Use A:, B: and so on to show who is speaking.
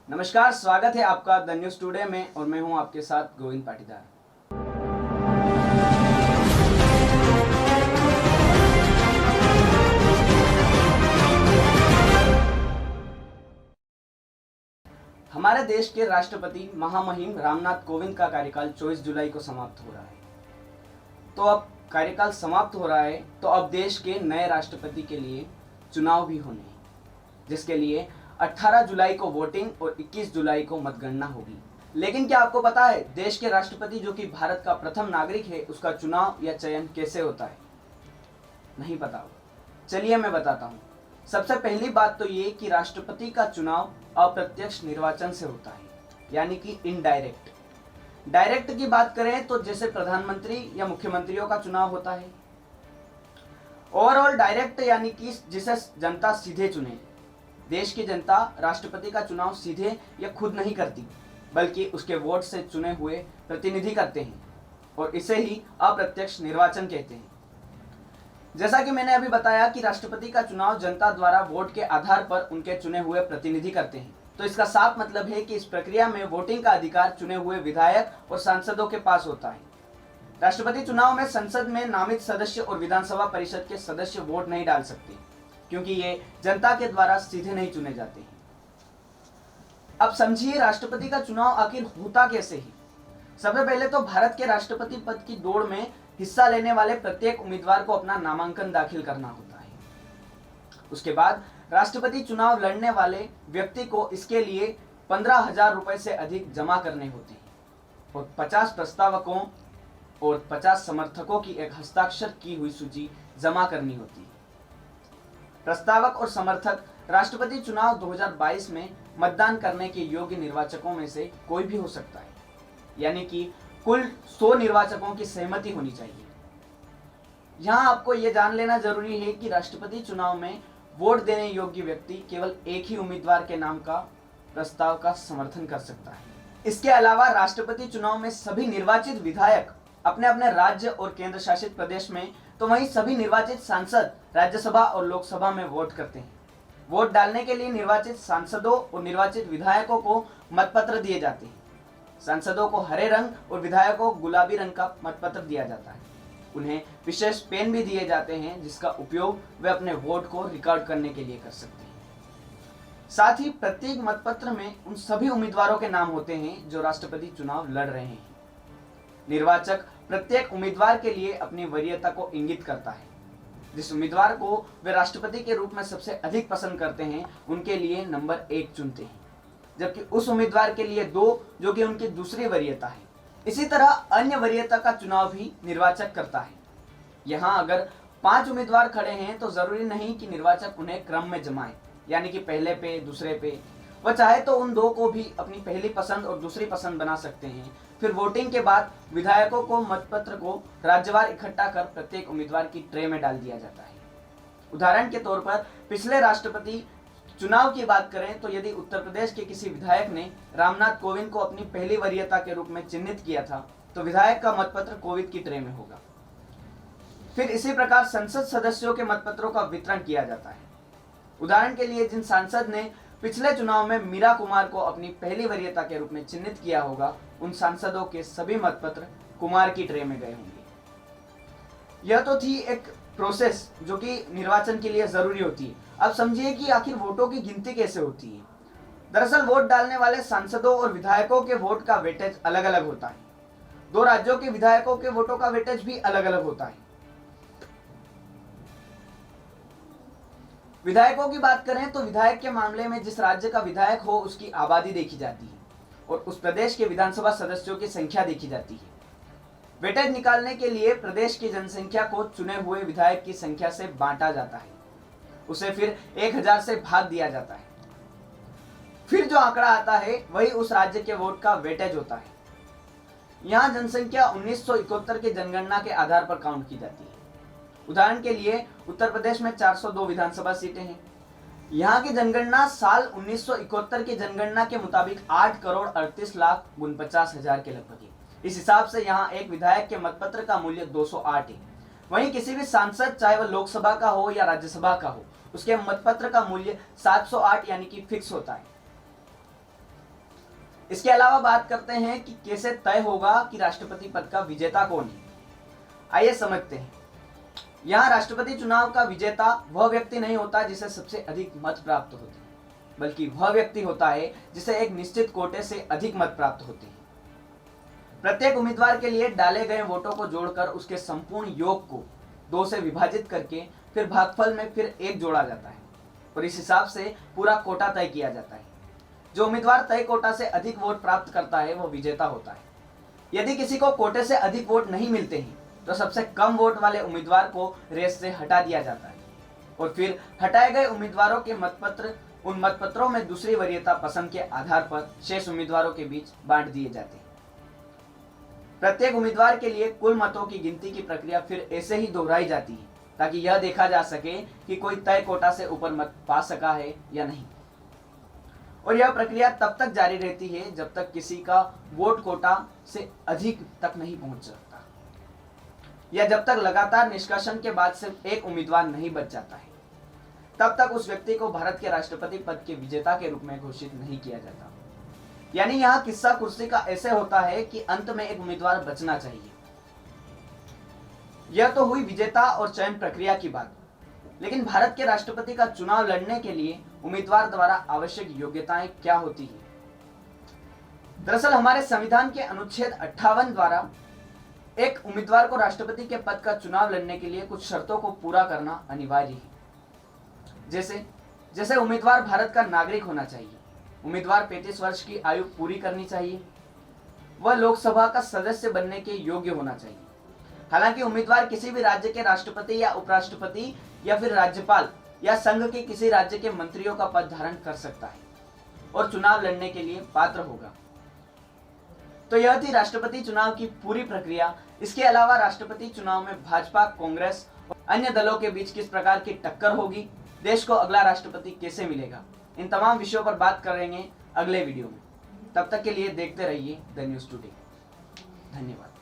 A: नमस्कार, स्वागत है आपका द न्यूज़ टुडे में और मैं हूं आपके साथ गोविंद पाटीदार। हमारे देश के राष्ट्रपति महामहिम रामनाथ कोविंद का कार्यकाल 24 जुलाई को समाप्त हो रहा है। तो अब कार्यकाल समाप्त हो रहा है तो अब देश के नए राष्ट्रपति के लिए चुनाव भी होने हैं, जिसके लिए 18 जुलाई को वोटिंग और 21 जुलाई को मतगणना होगी। लेकिन क्या आपको पता है देश के राष्ट्रपति जो कि भारत का प्रथम नागरिक है उसका चुनाव या चयन कैसे होता है? नहीं पता होगा। चलिए मैं बताता हूँ। सबसे पहली बात तो ये कि राष्ट्रपति का चुनाव अप्रत्यक्ष निर्वाचन से होता है, यानी कि इनडायरेक्ट। डायरेक्ट की बात करें तो जैसे प्रधानमंत्री या मुख्यमंत्रियों का चुनाव होता है। ओवरऑल डायरेक्ट यानी कि जिसे जनता सीधे चुने। देश की जनता राष्ट्रपति का चुनाव सीधे या खुद नहीं करती, बल्कि उसके वोट से चुने हुए प्रतिनिधि करते हैं और इसे ही अप्रत्यक्ष निर्वाचन कहते हैं। जैसा कि मैंने अभी बताया कि राष्ट्रपति का चुनाव जनता द्वारा वोट के आधार पर उनके चुने हुए प्रतिनिधि करते हैं, तो इसका साफ मतलब है कि इस प्रक्रिया में वोटिंग का अधिकार चुने हुए विधायक और सांसदों के पास होता है। राष्ट्रपति चुनाव में संसद में नामित सदस्य और विधानसभा परिषद के सदस्य वोट नहीं डाल सकते, क्योंकि ये जनता के द्वारा सीधे नहीं चुने जाते हैं। अब समझिए राष्ट्रपति का चुनाव आखिर होता कैसे है। सबसे पहले तो भारत के राष्ट्रपति पद की दौड़ में हिस्सा लेने वाले प्रत्येक उम्मीदवार को अपना नामांकन दाखिल करना होता है। उसके बाद राष्ट्रपति चुनाव लड़ने वाले व्यक्ति को इसके लिए 15,000 रुपए से अधिक जमा करने होते हैं और 50 प्रस्तावकों और 50 समर्थकों की एक हस्ताक्षर की हुई सूची जमा करनी होती है। प्रस्तावक और समर्थक राष्ट्रपति चुनाव 2022 में मतदान करने के योग्य निर्वाचकों में से कोई भी हो सकता है, यानी कि कुल 100 निर्वाचकों की सहमति होनी चाहिए। यहाँ आपको ये जान लेना जरूरी है कि राष्ट्रपति चुनाव में वोट देने योग्य व्यक्ति केवल एक ही उम्मीदवार के नाम का प्रस्ताव का समर्थन कर सकता है। इसके अलावा राष्ट्रपति चुनाव में सभी निर्वाचित विधायक अपने अपने राज्य और केंद्र शासित प्रदेश में, तो वहीं सभी निर्वाचित सांसद राज्यसभा और लोकसभा में वोट करते हैं। वोट डालने के लिए निर्वाचित सांसदों और निर्वाचित विधायकों को मतपत्र दिए जाते हैं। सांसदों को हरे रंग और विधायकों को गुलाबी रंग का मतपत्र दिया जाता है। उन्हें विशेष पेन भी दिए जाते हैं जिसका उपयोग वे अपने वोट को रिकॉर्ड करने के लिए कर सकते हैं। साथ ही प्रत्येक मतपत्र में उन सभी उम्मीदवारों के नाम होते हैं जो राष्ट्रपति चुनाव लड़ रहे हैं। निर्वाचक प्रत्येक उम्मीदवार के लिए अपनी वरीयता को इंगित करता है। जिस उम्मीदवार को वे राष्ट्रपति के रूप में सबसे अधिक पसंद करते हैं उनके लिए नंबर 1 चुनते हैं, जबकि उस उम्मीदवार के लिए 2 जो कि उनकी दूसरी वरीयता है। इसी तरह अन्य वरीयता का चुनाव भी निर्वाचक करता है। यहाँ अगर 5 उम्मीदवार खड़े हैं तो जरूरी नहीं कि निर्वाचक उन्हें क्रम में जमाए, यानी कि पहले पे दूसरे पे। वह चाहे तो उन 2 को भी अपनी पहली पसंद और दूसरी पसंद बना सकते हैं। फिर वोटिंग के बाद विधायकों को मतपत्र को राज्यवार इकट्ठा कर प्रत्येक उम्मीदवार की ट्रे में डाल दिया जाता है। उदाहरण के तौर पर पिछले राष्ट्रपति चुनाव की बात करें तो यदि उत्तर प्रदेश के किसी विधायक ने रामनाथ कोविंद को अपनी पहली वरीयता के रूप में चिन्हित किया था तो विधायक का मतपत्र कोविंद की ट्रे में होगा। फिर इसी प्रकार संसद सदस्यों के मतपत्रों का वितरण किया जाता है। उदाहरण के लिए जिन सांसद ने पिछले चुनाव में मीरा कुमार को अपनी पहली वरीयता के रूप में चिन्हित किया होगा उन सांसदों के सभी मतपत्र कुमार की ट्रे में गए होंगे। यह तो थी एक प्रोसेस जो कि निर्वाचन के लिए जरूरी होती है। अब समझिए कि आखिर वोटों की गिनती कैसे होती है। दरअसल वोट डालने वाले सांसदों और विधायकों के वोट का वेटेज अलग अलग होता है। 2 राज्यों के विधायकों के वोटों का वेटेज भी अलग अलग होता है। विधायकों की बात करें तो विधायक के मामले में जिस राज्य का विधायक हो उसकी आबादी देखी जाती है और उस प्रदेश के विधानसभा सदस्यों की संख्या देखी जाती है। वेटेज निकालने के लिए प्रदेश की जनसंख्या को चुने हुए विधायक की संख्या से बांटा जाता है। उसे फिर 1000 से भाग दिया जाता है। फिर जो आंकड़ा आता है वही उस राज्य के वोट का वेटेज होता है। यहाँ जनसंख्या 1971 की जनगणना के आधार पर काउंट की जाती है। उदाहरण के लिए उत्तर प्रदेश में 402 विधानसभा सीटें हैं। यहाँ की जनगणना साल 1971 की जनगणना के मुताबिक 8,38,49,50,000 के लगभग है। इस हिसाब से यहाँ एक विधायक के मतपत्र का मूल्य 208 है। वहीं किसी भी सांसद चाहे वह लोकसभा का हो या राज्यसभा का हो उसके मतपत्र का मूल्य 708 यानी कि फिक्स होता है। इसके अलावा बात करते हैं कि कैसे तय होगा कि राष्ट्रपति पद का विजेता कौन है। आइए समझते हैं। यहाँ राष्ट्रपति चुनाव का विजेता वह व्यक्ति नहीं होता जिसे सबसे अधिक मत प्राप्त होते हैं, बल्कि वह व्यक्ति होता है जिसे एक निश्चित कोटे से अधिक मत प्राप्त होते हैं। प्रत्येक उम्मीदवार के लिए डाले गए वोटों को जोड़कर उसके संपूर्ण योग को 2 से विभाजित करके फिर भागफल में फिर 1 जोड़ा जाता है और इस हिसाब से पूरा कोटा तय किया जाता है। जो उम्मीदवार तय कोटा से अधिक वोट प्राप्त करता है वो विजेता होता है। यदि किसी को कोटे से अधिक वोट नहीं मिलते हैं तो सबसे कम वोट वाले उम्मीदवार को रेस से हटा दिया जाता है और फिर हटाए गए उम्मीदवारों के मतपत्र उन मतपत्रों में दूसरी वरीयता पसंद के आधार पर शेष उम्मीदवारों के बीच बांट दिए जाते हैं। प्रत्येक उम्मीदवार के लिए कुल मतों की गिनती की प्रक्रिया फिर ऐसे ही दोहराई जाती है ताकि यह देखा जा सके कि कोई तय कोटा से ऊपर मत पा सका है या नहीं। और यह प्रक्रिया तब तक जारी रहती है जब तक किसी का वोट कोटा से अधिक तक नहीं पहुंच सकता या जब तक लगातार निष्कासन के बाद सिर्फ एक उम्मीदवार नहीं बच जाता है, तब तक उस व्यक्ति को भारत के राष्ट्रपति पद के विजेता के रूप में घोषित नहीं किया जाता। यानी यहाँ किस्सा कुर्सी का ऐसे होता है कि अंत में एक उम्मीदवार बचना चाहिए। यह तो हुई विजेता और चयन प्रक्रिया की बात, लेकिन भारत के राष्ट्रपति का चुनाव लड़ने के लिए उम्मीदवार द्वारा आवश्यक योग्यताएं क्या होती है। दरअसल हमारे संविधान के अनुच्छेद 58 द्वारा एक उम्मीदवार को राष्ट्रपति के पद का चुनाव लड़ने के लिए कुछ शर्तों को पूरा करना अनिवार्य है। जैसे उम्मीदवार भारत का नागरिक होना चाहिए, उम्मीदवार 35 वर्ष की आयु पूरी करनी चाहिए, वह लोकसभा का सदस्य बनने के योग्य होना चाहिए। हालांकि उम्मीदवार किसी भी राज्य के राष्ट्रपति या उपराष्ट्रपति या फिर राज्यपाल या संघ के किसी राज्य के मंत्रियों का पद धारण कर सकता है और चुनाव लड़ने के लिए पात्र होगा। तो यह थी राष्ट्रपति चुनाव की पूरी प्रक्रिया। इसके अलावा राष्ट्रपति चुनाव में भाजपा, कांग्रेस और अन्य दलों के बीच किस प्रकार की टक्कर होगी, देश को अगला राष्ट्रपति कैसे मिलेगा, इन तमाम विषयों पर बात करेंगे अगले वीडियो में। तब तक के लिए देखते रहिए द न्यूज़ टुडे। धन्यवाद।